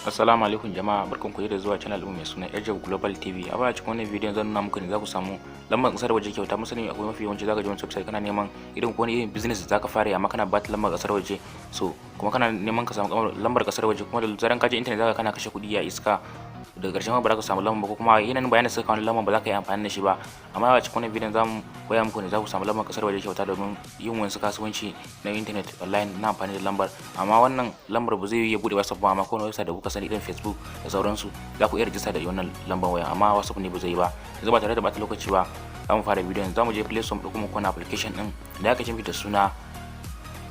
Assalamu alaikum jama'a, barkanku da zuwa channel ɗin mai suna Ejab Global TV. A baya cikin wannan bidiyon zan nuna muku ne za ku samu lambar kasar waje kyauta. Musani akwai mafi yawanci zaka je wani website kana neman irin wani irin business da zaka fara amma kana ba ta lambar kasar waje. So kuma kana neman ka samu lambar kasar waje kuma da zaran ka je internet zaka kana kashe kuɗi ya iska. Daga ƙarshen ba za ka samu lambar ko kuma yanayin bayanin suka kawo lambar ba za ka yi amfani da shi ba. Amma a cikin wannan bidiyon zamu koya muku ne za ku samu lambar kasar waje kyauta domin yin wasu kasuwanci na internet online na amfani da lambar. Amma wannan lambar ba zai iya bude WhatsApp ba, amma ko wani website da kuka sani irin Facebook da sauransu za ku iya rijista da wannan lambar waya, amma WhatsApp ne ba zai yi ba. Yanzu ba tare da bata lokaci ba za mu fara bidiyon. Za mu je Play Store kuma kuna application din da aka cimfi da suna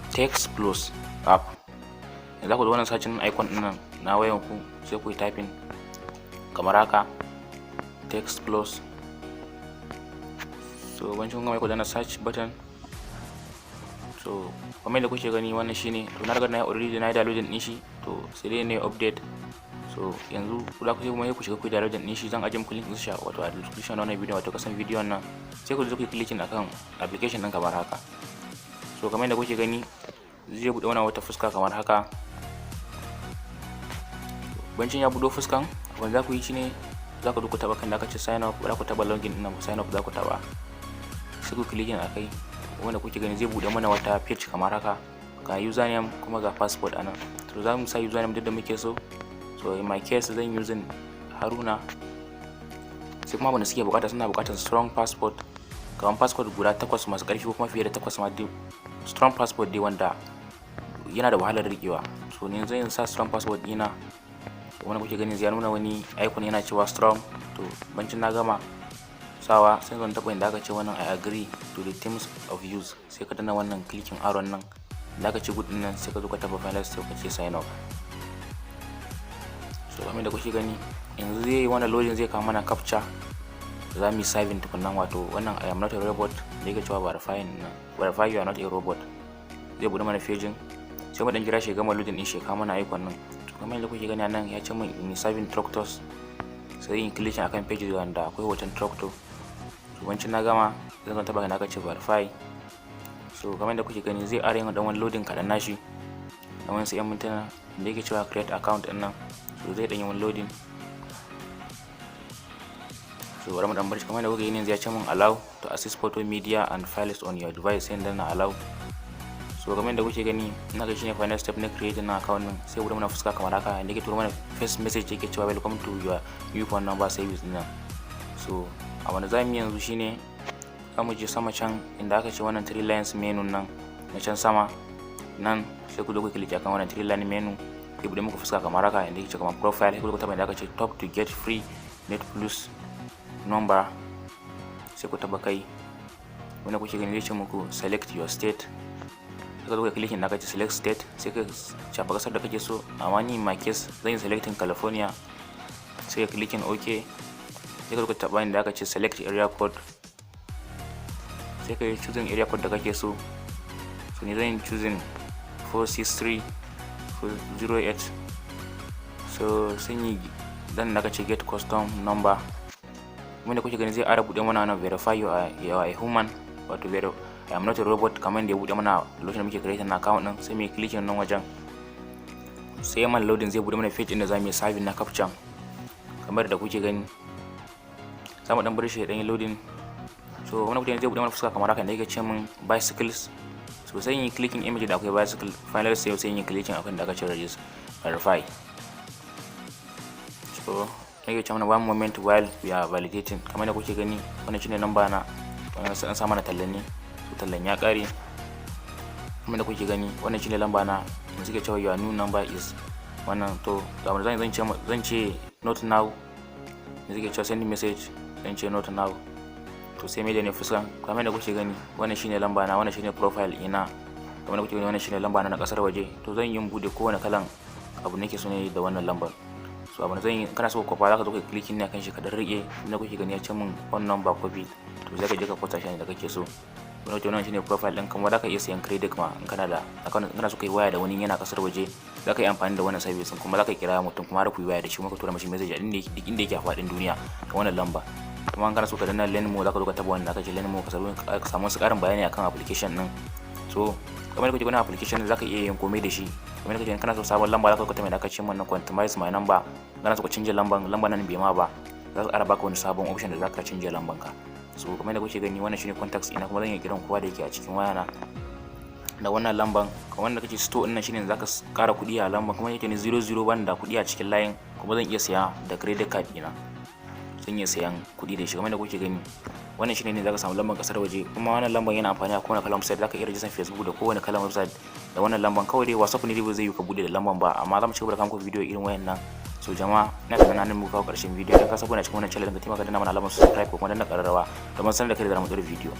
Text Plus app. Yanzu za ku zo wannan searching icon din nan na wayan ku sai ku yi typing kamar haka Text Plus. So bancin kun gama ku danna search button. So kamar da kuke gani wannan shine, to na riga na already na yi downloading din shi, to sai dai ne update. So yanzu za ku je kuma ku shiga ku downloading din shi, zan ajiye muku link din shi wato a description na wannan video wato kasan bidiyon nan, sai ku zo ku clicking akan application din kamar haka. So kamar da kuke gani zai bude wannan wata fuska kamar haka. Bancin ya budo fuskan, wanda za ku yi shine za ku duka taba kan da aka ce sign up, za ku taba login din nan sign up za ku taba, sai ku clicking akai. Wanda kuke gani zai bude mana wata page kamar haka, ga username kuma ga password anan. To za mu sa username da muke so. So in my case zan using Haruna. Sai kuma wanda suke bukata suna bukatar strong passport, kaman passport guda 8 masu karfi ko kuma fiye da 8 ma dai strong passport dai wanda yana da wahalar rikewa. So ne zan sa strong passport dina. Wanda kuke gani zai nuna wani icon yana cewa strong. To bancin na gama sawa sai zan taba inda aka ce wannan I agree to the terms of use, sai ka danna wannan clicking arrow nan da aka ce good din nan, sai ka zo ka taba finalize sai ka ce sign up. So kamar da kuke gani yanzu zai yi wannan loading, zai kawo mana captcha za mu yi saving tukunnan, wato wannan I am not a robot da yake cewa verify you are not a robot. Zai bude mana page, sai mu dan jira shi gama loading din shi kawo mana icon nan. Kamar yadda kuke gani nan ya ce min in saving tractors, sai in click akan page wanda akwai hoton tractor. So wancin na gama zan taba kan aka ce verify. So kamar yadda kuke gani zai are yin dan wani loading kadan nashi na wani sai yan mintuna da yake cewa create account din nan. So zai dan yi wani loading. So bari mu dan bar shi. Kamar yadda kuke gani zai ce min allow to access photo media and files on your device, sai dan na allow. So kamar yadda kuke gani ina ga shine final step na creating na account din, sai bude mana fuska kamar haka inda yake turo mana first message yake cewa welcome to your new phone number service din nan. So a wani zamu yanzu shine zamu je sama can inda aka ce wannan 3 lines menu nan na can sama nan, sai ku zo ku click akan wannan 3 line menu, sai bude muku fuska kamar haka inda yake ce kamar profile, sai ku taba inda aka ce top to get free net plus number, sai ku taba kai. Wanda kuke gani zai ce muku select your state, sai ka zo ka clicking da aka ce select state, sai ka shafa kasar da kake so. Amma ni in my case zan yi selecting California, sai ka clicking OK. Sai ka zo ka taba inda aka ce select area code, sai ka yi choosing area code da kake so. So ni zan yi choosing 46308. So sai ni dan da aka ce get custom number. Wanda kuke gani zai ara bude mana na verify you are a human, wato I am not a robot, kamar da ya bude mana lokacin da muke create na account din. Sai mu click nan wajen, sai man loading zai bude mana page inda zamu yi saving na captcha kamar da kuke gani. Zamu dan bar shi dan yi loading. So wannan kuke zai bude mana fuska kamar haka da yake ce min bicycles. So sai yin clicking image da akwai bicycle, final sai yin clicking akan da aka ce register verify. So yake ce mana one moment while we are validating. Kamar da kuke gani wannan shine number na, wannan sai an sa mana tallan ne. So tallan ya kare. Kamar da kuke gani wannan shine lamba na, mun suke cewa your new number is wannan. To kamar zan ce not now, mun suke cewa send message, zan ce not now. To sai mai da ne fuska kamar da kuke gani wannan shine lamba na, wannan shine profile ina. Kamar da kuke gani wannan shine lamba na kasar waje. To zan yi bude kowane kalan abu nake so ne da wannan lambar. So abin zan yi, kana so ka kofa zaka zo ka clicking ne akan shi ka dan rike inda kuke gani ya ce min phone number copy. To zaka je ka kwata shi da kake so. Wannan shine profile din, kuma zaka iya sayan credit ma in kana da account, kana so kai waya da wani yana kasar waje zaka yi amfani da wannan service din, kuma zaka kira mutum kuma har ku yi waya da shi kuma ka tura mashi message a duk inda yake a fadin duniya da wannan lamba. Kuma in kana so ka danna Lenmo zaka zo ka taba wannan aka ce Lenmo ka samu su karin bayani akan application din. So kamar da kuke gani application zaka iya yin komai da shi. Kamar da kake kana so sabon lamba zaka kwata mai da aka ce wannan customize my number, kana so ka canja lamban nan bai ma ba, za su ƙara baka wani sabon option da zaka canja lamban ka. So kamar da kuke gani wannan shine contacts ina, kuma zan iya kiran kowa da yake a cikin wayana da wannan lamban. Kamar da kake store din nan shine zaka ƙara kuɗi a lamban, kuma yake ne 00 ban da kuɗi a cikin layin, kuma zan iya siya da credit card ina, zan iya sayan kuɗi da shi. Kamar da kuke gani wannan shine ne zaka samu lamban kasar waje, kuma wannan lamban yana amfani a kowane kalan website. Zaka iya register Facebook da kowane kalan website da wannan lamban. Kawai dai WhatsApp ne dai ba zai yi ka bude da lamban ba, amma zamu ci gaba da kawo muku video irin wayannan. So jama'a, ina tunanin mu kawo karshen video. Idan ka sabo na cikin wannan channel ka taimaka danna mana alamar subscribe ko kuma danna kararrawa don sanar da kai da zamu ɗora video.